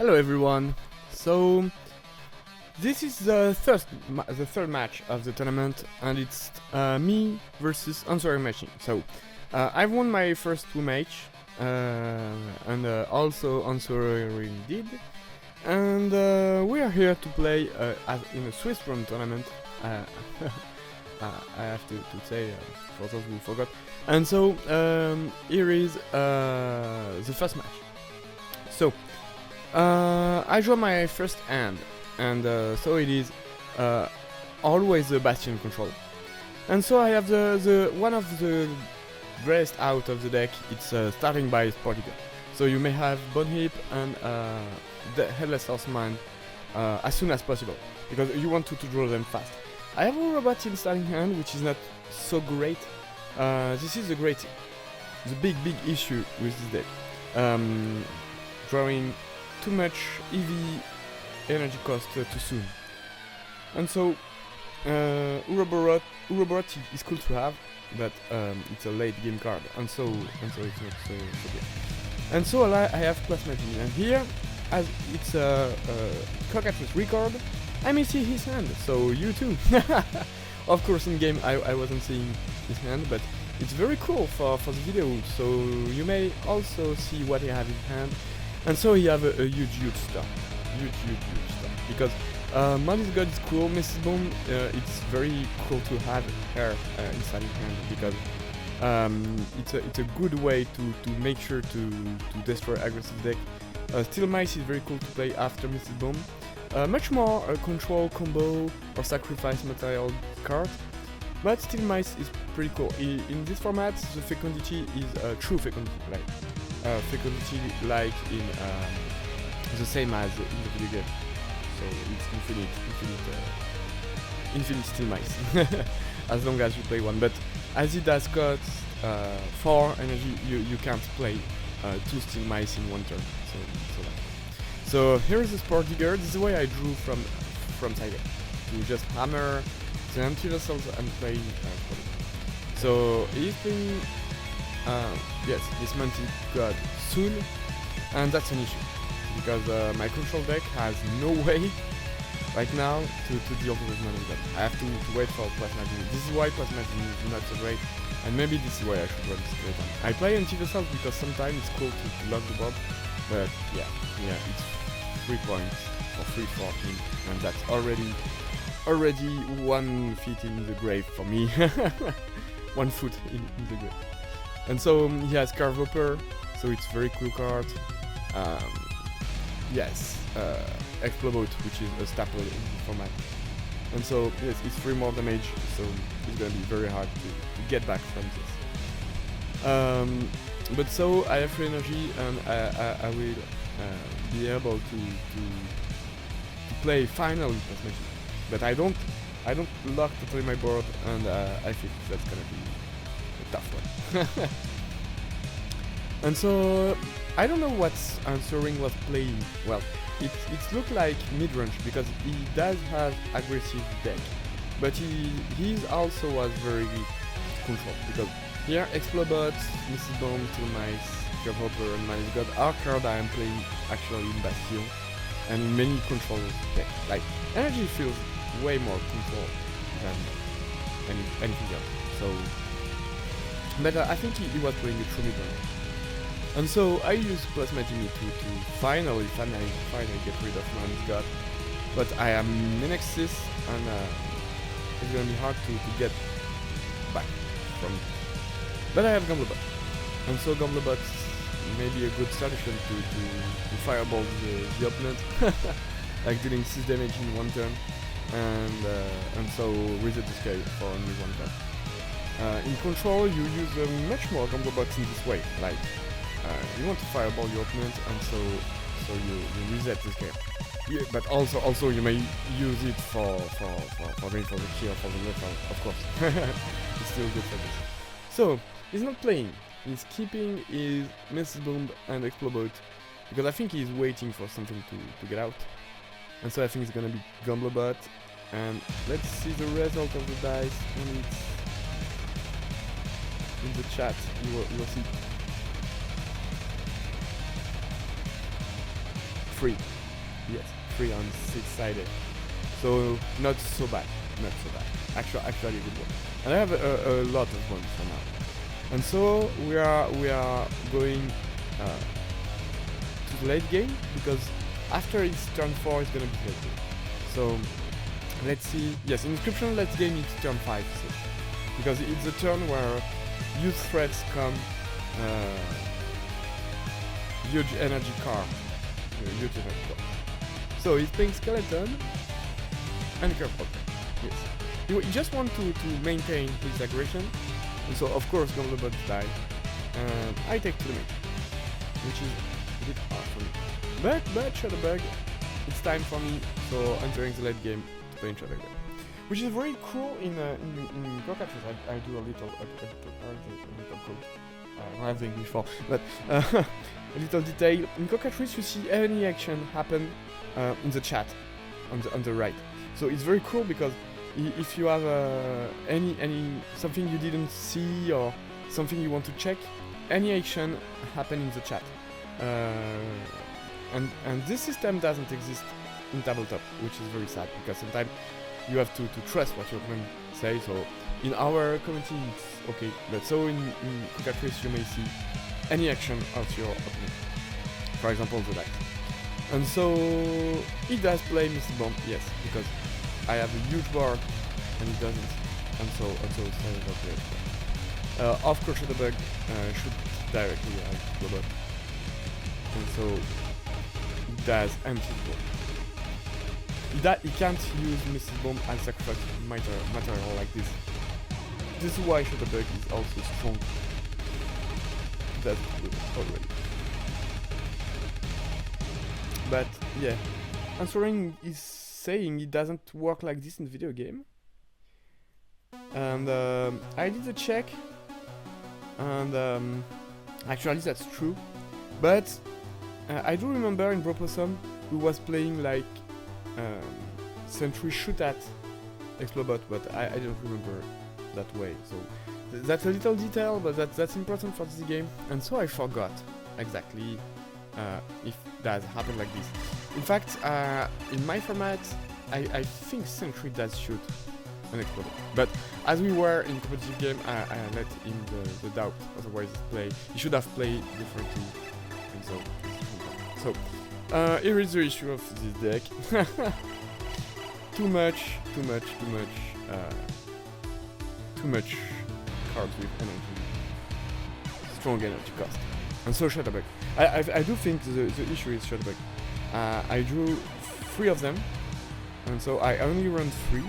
Hello everyone. So this is the third match of the tournament, and it's me versus Answearing machine. So I've won my first two match, and also Answearing did, and we are here to play in a Swiss run tournament. I have to say for those who forgot. And so here is the first match. So I draw my first hand, and so it is always the Bastion control. And so I have the one of the greatest out of the deck. It's starting by Sportical. So you may have Bone Heap and the Headless Horseman as soon as possible, because you want to draw them fast. I have a robot in starting hand, which is not so great. This is the big issue with this deck. Drawing too much EV energy cost too soon. And so Uroborot is cool to have, but it's a late game card, and so it's not so good. And so I have Plasma Genie, and here, as it's a Cockatrice record, I may see his hand, so you too. Of course in game I wasn't seeing his hand, but it's very cool for the video, so you may also see what he have in hand. And so he have a huge stuff, huge stuff, because Mally's God is cool. Mrs. Boom, it's very cool to have her inside his hand, because it's a good way to make sure to destroy aggressive deck. Steel Mice is very cool to play after Mrs. Boom. Much more control, combo, or sacrifice material card, but Steel Mice is pretty cool. In this format, the fecundity is true fecundity, fecundity like in the same as in the video game. So it's infinite Steel Mice, as long as you play one. But as it does cost 4 energy, you can't play 2 Steel Mice in one turn. So here is the Sport Digger. This is the way I drew from side deck, to just hammer the empty vessels and play Sport. So he's playing yes, dismounted God soon, and that's an issue, because my control deck has no way right now to deal with Mana God. I have to wait for Plasma Genie. This is why Plasma Genie is not so great, and maybe this is why I should run Skeleton. I play anti-vessels because sometimes it's cool to lock the board, but yeah, it's 3 points or 3-14, and that's already 1 feet in the grave for me. 1 foot in the grave. And so he has Carve Hopper, so it's very cool card. Yes, Explobot, which is a staple in the format. And so yes, it's 3 more damage, so it's gonna be very hard to get back from this. But so I have free energy, and I will be able to play finally Plasma Genie. But I don't lock totally my board, and I think that's gonna be a tough one. And so I don't know what Answering was playing. Well, it looked like mid-range, because he does have aggressive deck, but he also was very controlled, because here Explobot, Mrs. Bomb, Steel Mice, Curve Hopper, and Man's God are cards I am playing actually in Bastion and in many control decks. Like energy feels way more control than anything else. So, but I think he was playing a true mid-range. And so I used Plasma Genie to finally get rid of Man's God. But I am Nexus, and it's gonna be hard to get back from it. But I have Gamblerobot, and so Gamblerobot may be a good solution to fireball the opponent, like dealing 6 damage in 1 turn, and so reset the scale for only 1 turn. In control, you use much more Gamblerobots in this way, like you want to fireball your opponent, and so you reset the scale. Yeah, but also you may use it for going for the kill, for the lethal, of course. It's still good for this. So he's not playing. He's keeping his Mrs. Boom and Explobot, because I think he's waiting for something to get out. And so I think it's gonna be Gamblerobot, and let's see the result of the dice when it's in the chat. You will see. 3. Yes, 3 on 6 sided. So not so bad, not so bad. Actually good one. And I have a lot of ones for now. And so we are going to the late game, because after it's turn 4 it's gonna be late game. So let's see. Yes, Inscryption late game is turn 5, so, because it's the turn where huge threats come, huge energy car. So he's playing skeleton and careful. Yes. He just wants to maintain his aggression, and so of course Gomlobot die. And I take to the mid, which is a bit hard for me. But Shadowbug, it's time for me, so entering the late game to play in Shadowbug. Which is very cool in Cockatrice. I do a little code. I don't have the English for, but a little detail. In Cockatrice you see any action happen in the chat on the right. So it's very cool, because if you have any something you didn't see or something you want to check, any action happen in the chat. And this system doesn't exist in Tabletop, which is very sad, because sometimes you have to trust what your opponent say. So in our community it's okay, but so in Cockatrice you may see any action of your opponent, for example the light. And so he does play Mr. Bomb, yes, because I have a huge board and he doesn't, and so it's not okay. Of course the bug should directly at the bot, and so he does empty bomb. He can't use Mrs. Bomb as sacrifice material like this. This is why Shadowbug is also strong. That's good already. But yeah, Answering is saying it doesn't work like this in video game. And I did a check, and actually that's true. But I do remember in Bropossum who was playing like Sentry shoot at Explobot, but I don't remember that way. So that's a little detail, but that's important for this game. And so I forgot exactly if that happened like this. In fact, in my format, I think Sentry does shoot an Explobot. But as we were in competitive game, I let him the doubt. Otherwise, he should have played differently. And so here is the issue of this deck. Too much cards with energy, strong energy cost. And so Shadowbug. I do think the issue is Shadowbug. I drew 3 of them, and so I only run 3.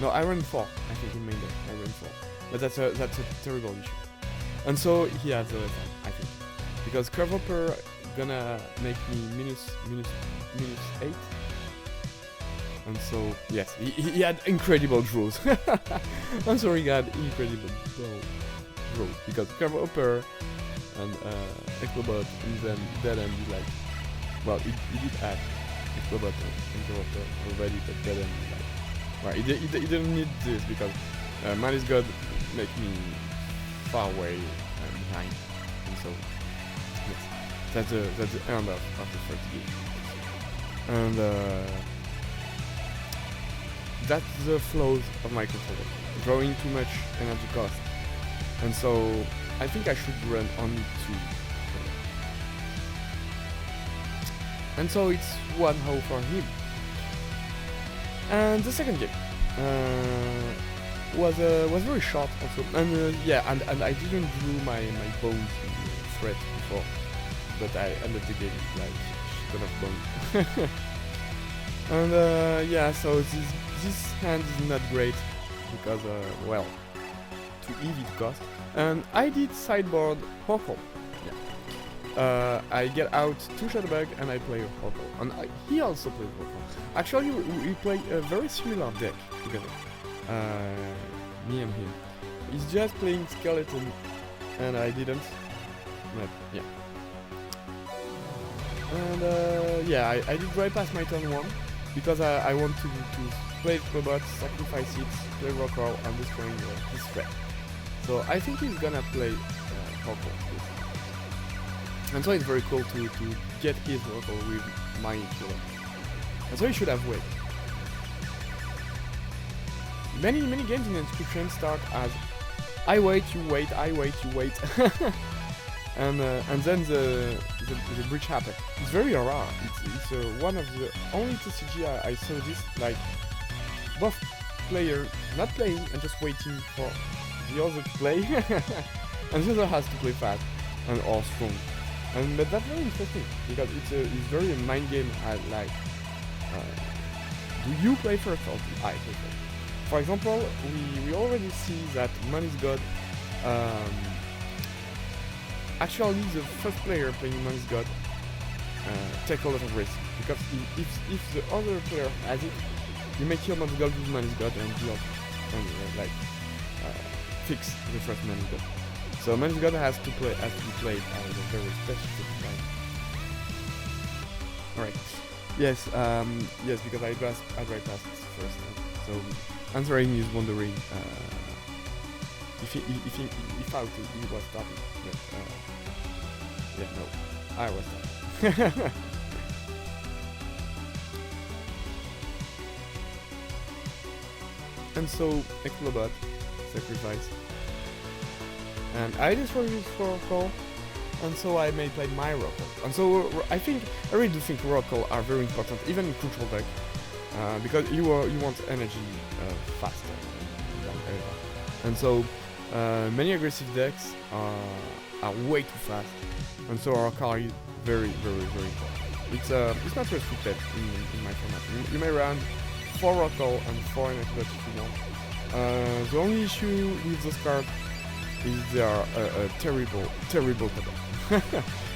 No, I run 4. I think in main deck I run 4. But that's a terrible issue. And so he has a lesson, I think, because Curvehopper gonna make me minus 8. And so, yes, he had incredible draws. I'm sorry, he had incredible draws, because Curvehopper and Explobot and then Dead End is like, well, he did add Explobot and Curvehopper already, but Dead End is like, well, he didn't need this, because Malice God make me far away behind, and so, yes, that's the end of the first game. And that's the flaws of my controller, drawing too much energy cost, and so I think I should run only 2. And so it's 1-0 for him. And the second game was very short also, and yeah, and I didn't drew my bones threat before, but I ended the game like ton of bones. And yeah, so this hand is not great, because well, too easy to cost. And I did sideboard Horkle. Yeah. I get out 2 Shadowbug and I play Horkle. And he also plays Horkle. Actually, we play a very similar deck together. Me and him. He's just playing Skeleton and I didn't. But yeah. And yeah, I did right past my turn 1, because I want to play Robot, sacrifice it, play Rockall, and destroying his threat. So I think he's gonna play Rockall. And so it's very cool to get his Rockall with my killer. And so you should have wait. Many games in Inscryption start as I wait, you wait, I wait, you wait. And then the breach happens. It's very rare. It's one of the only TCG I saw this, like both player not playing and just waiting for the other to play, and the other has to play fast and or strong. But that's very interesting because it's very a mind game. Do you play first or do I play first? For example, we already see that Money's God. Actually, the first player playing Money's God take a lot of risk because if the other player has it, you may kill Money's God with Money's God and deal and fix the first Money's God. So Money's God has to be played at a very specific time. Alright. Yes, because I drive past first. So Answearing is wondering if he was stopping. But, yeah, no, I was stopping. And so Explobot sacrifice. And I just for use for call. And so I may play my Rockall. And so I really do think Rockall are very important, even in crucial deck, because you want energy faster. And so many aggressive decks are way too fast, and so our car is very important. It's not restricted in my format. You may run 4 Rockall and 4 energy dots if you want. The only issue with those cards is they are a terrible top.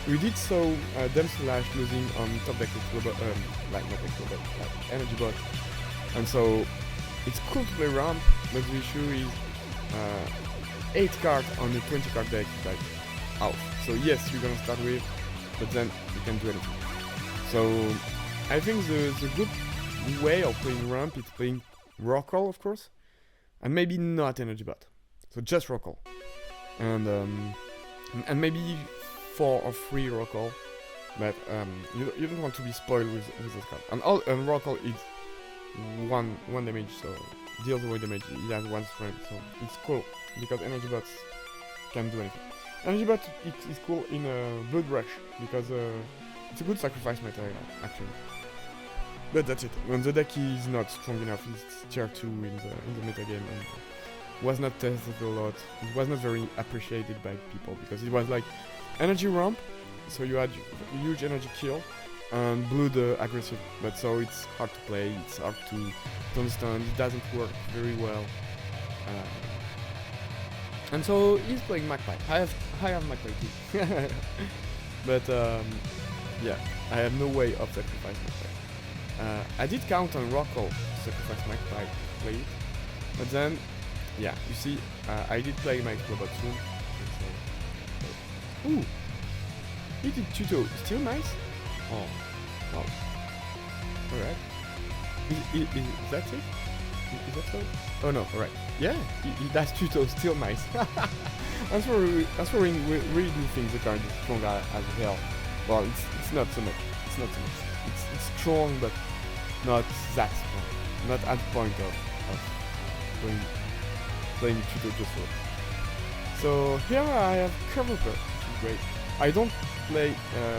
We did so Dem Slash losing on top deck like energy bot, and so it's cool to play ramp, but the issue is 8 cards on a 20 card deck is like out. So yes, you're gonna start with, but then you can do anything. So I think the good way of playing ramp is playing Rockall, of course, and maybe not energy bot. So just Rockall, and maybe 4 or 3 Rockall, but you don't want to be spoiled with this card. And Rockall is one damage, so deals away damage. It has 1 strength, so it's cool because energy bots can do anything. Energy bot is cool in Blood Rush because it's a good sacrifice material actually. But that's it. When the deck is not strong enough, it's tier 2 in the metagame and was not tested a lot. It was not very appreciated by people because it was like energy ramp, so you had huge energy kill and blood aggressive, but so it's hard to play, it's hard to understand, it doesn't work very well. And so he's playing Magpie. I have Magpie too. But yeah, I have no way of sacrificing Magpie. I did count on Rockall to sacrifice Magpie to play it, but then, yeah, you see, I did play my Bropossum. Ooh! He did Tuto, still nice? Oh, wow. Alright. Is that it? Is that so? Oh no, alright. Yeah, he does Tuto, still nice. Answearing really do think the card is strong as hell. Well, it's not so much. It's strong, but not that strong. Not at the point of playing Tuto just for. So here I have Curve, great. I don't play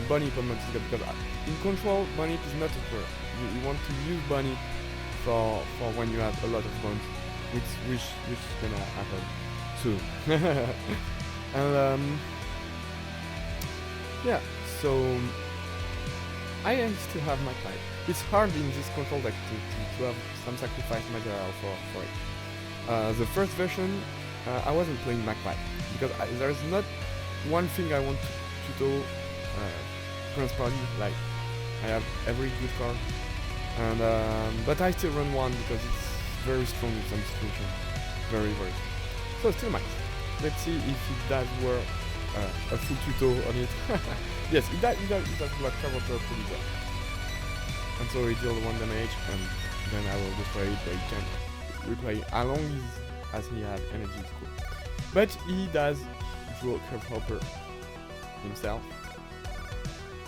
Bunny opponents because in control Bunny is not a threat. You want to use Bunny for when you have a lot of bones, which is gonna happen soon. And yeah, so I still have my type. It's hard in this control deck to have some sacrifice material for it. The first version I wasn't playing Magpie because there's not one thing I want to do transparently, like I have every good card, and but I still run one because it's very strong in some situations, very strong. So still max. Let's see if it does work a full tuto on it. Yes, it does block cover pretty well. And so it deals 1 damage, and then I will destroy it, but he can replay as long as he has energy, it's cool. But he does draw Curve Hopper himself.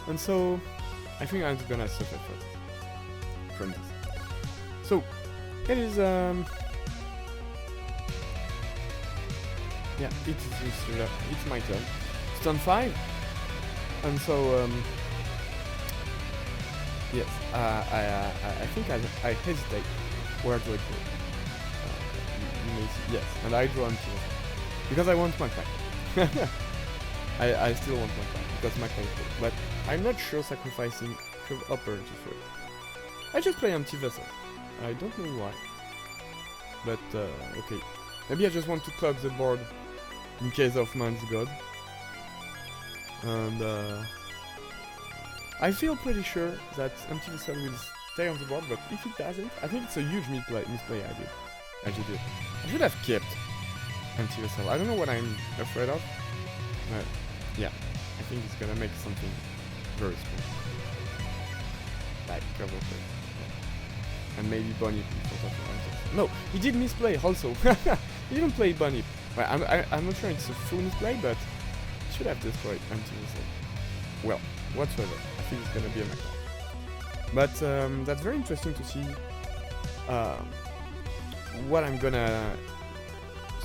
And so I think I'm gonna suffer first. from this. So it is yeah, it's my turn. It's turn 5, and so yes, I think I hesitate where do I go. You may see, yes, and I draw until because I want my pack. I still want my pack because my pack is good, but I'm not sure sacrificing curve upper just for it. I just play anti-vessel. I don't know why, but okay. Maybe I just want to clog the board in case of man's god. And I feel pretty sure that anti-vessel will stay on the board, but if it doesn't, I think it's a huge misplay I did. I should have kept anti-vessel. I don't know what I'm afraid of, but yeah, I think it's gonna make something very strong. Like cover play. And maybe Bunny for that. No, he did misplay also. He didn't play Bunny. Well, I'm not sure it's a full misplay, but he should have destroyed anti-vessel. Well, whatsoever. I think it's gonna be a knockdown. But that's very interesting to see what I'm gonna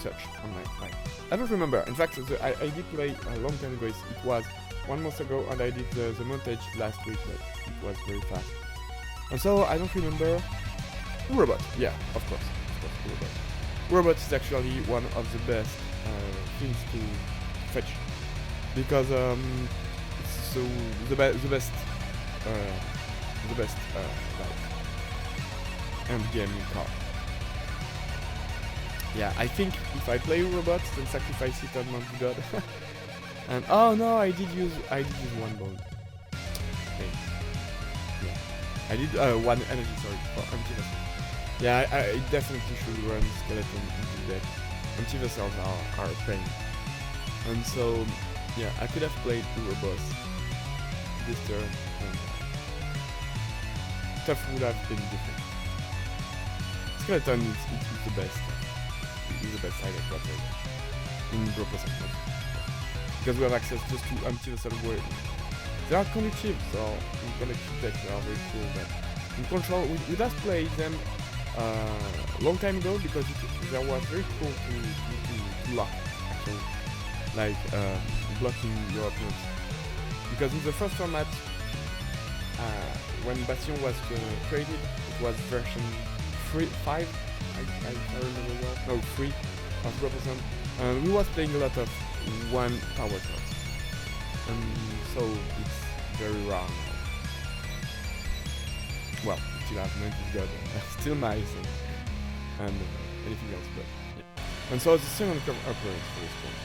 search on my file. I don't remember. In fact, I did play a long time ago. It was 1 month ago, and I did the montage last week, but it was very fast. And so I don't remember. Robot, yeah, of course, Robot. Robot is actually one of the best things to fetch because it's so the best like end game card. Yeah, I think if I play Robot, then sacrifice it on Monkey God. And oh no, I did use one bone. Okay. Yeah. I did 1 energy, sorry, for anti-vessel. Yeah, I definitely should run skeleton into the deck. Anti-vessels are a pain. And so, yeah, I could have played Bropossum this turn, and stuff would have been different. Skeleton is the best. Is the best side of that in Bropossum. Because we have access just to anti-vessel word. They are conductive, so in collective decks they are very cool, but in control we just played them long time ago because they were very cool to lock, actually, like blocking your opponent. Because in the first format, when Bastion was created, it was version 5, I remember well, no 3 of Bropossum, and we was playing a lot of 1 power cards, and so it's very rare now. Well, still have Monkey's God, still mice, and anything else, but yeah. And so the second curve upper is very strong.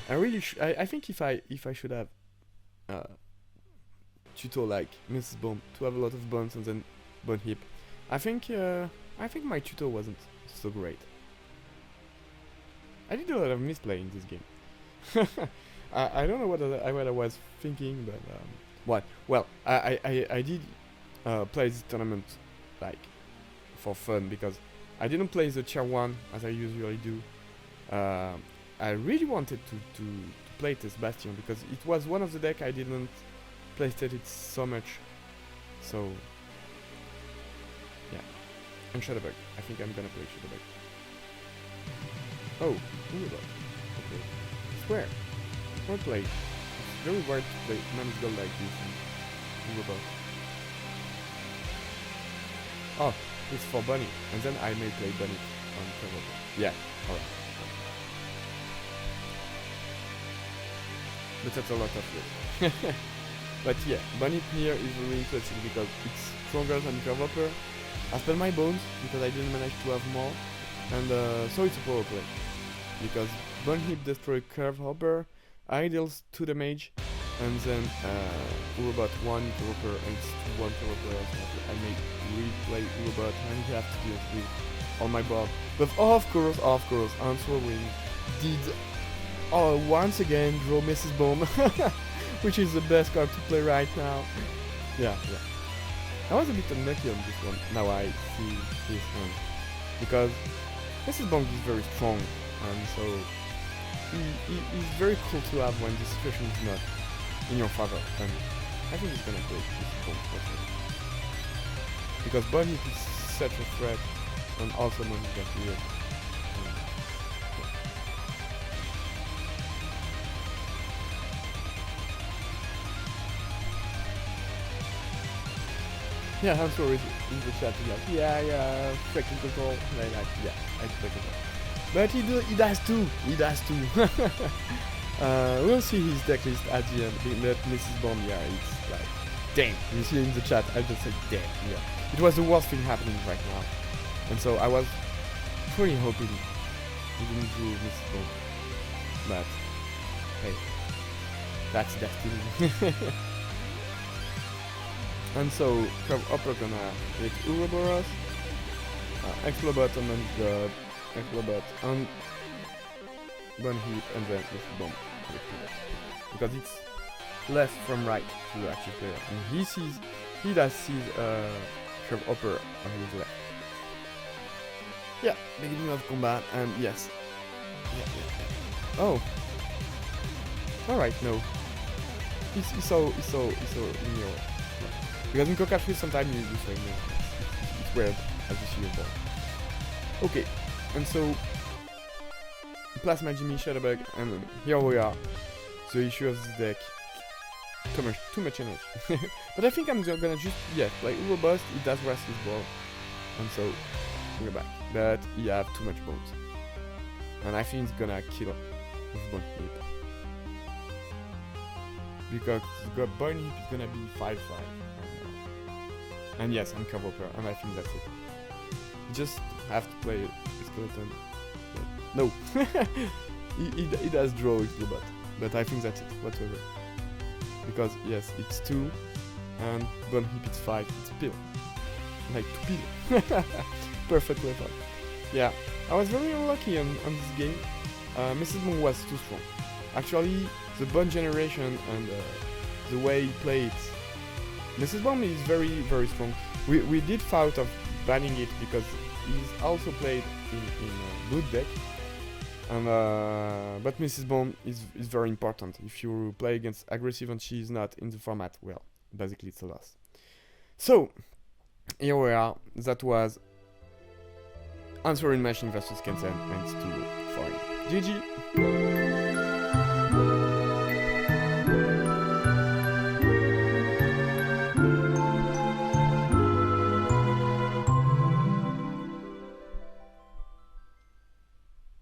I really I think if I should have tutor like Mrs. Bomb to have a lot of bones and then bone heap, I think my tutor wasn't so great. I did a lot of misplay in this game. I don't know what I was thinking, but what? Well, I did play this tournament like for fun because I didn't play the tier 1 as I usually do. I really wanted to play this Bastion because it was one of the deck I didn't play it so much. So yeah, and Shadowbug. I think I'm gonna play Shadowbug. Oh, okay. Square. Well played. It's very hard to play man's goal like this in Robot. Oh, it's for Bunny. And then I may play Bunny on cover. Yeah, alright. But that's a lot of risk. But yeah, Bunny here is really interesting because it's stronger than Curve-Hopper. I spent my bones because I didn't manage to have more. And so it's a power play. Because Bone Heap destroy Curve-Hopper, I deals 2 damage, and then Urobot 1 Curve-Hopper and 1 Curve-Hopper. So I may replay Urobot and have to deal with on my board. But of course, Answearing did once again draw Mrs. Bomb, which is the best card to play right now. Yeah. I was a bit unlucky on this one. Now I see this one because Mrs. Bomb is very strong, and so he's very cool to have when the situation is not in your favor. And I think he's gonna play Mrs. Bomb. because Bunny is such a threat, and also when he gets weird. Yeah, I'm sorry in the chat. Like, yeah, freaking control. Like, yeah, I expect it. But he does too. He does too. We'll see his deck list at the end. But Mrs. Bomb, yeah, it's like, damn. You see in the chat, I just said, damn. Yeah, it was the worst thing happening right now, and so I was pretty hoping he didn't do Mrs. Bomb. But hey, that's destiny. And so, Curve Upper gonna hit Ouroboros, Explobot and then the Explobot and Bun Heap and then Mrs. Bomb. Because it's left from right to actually play. And he does see Curve Upper on his left. Yeah, beginning of combat and yes. Yeah. Oh. Alright, no. He's so linear. Because in Kokashi sometimes you do saying it's weird as you see it there. Okay, and so Plasma Jimmy, Shadowbug, and here we are. The issue of this deck. Too much energy. But I think I'm gonna just play Urobust, it does rest his ball. And so we're back. But he have too much bones. And I think it's gonna kill with Bone Heap. Because the Bone Heap is gonna be 5-5. And yes, I'm Curve Upper, and I think that's it. You just have to play Skeleton. No! he does draw Explobot, but I think that's it, whatever. Because yes, it's 2, and Bone Heap it's 5, it's Pill. Like, to Pill. Perfect weapon. Yeah, I was very unlucky on this game. Mrs. Moon was too strong. Actually, the Bone generation and the way he played Mrs. Bomb is very, very strong. We did thought of banning it because he's also played in Blood deck. And but Mrs. Bomb is very important. If you play against aggressive and she's not in the format, well, basically it's a loss. So, here we are. That was Answering Machine versus Kensen, and it's 2-4. GG!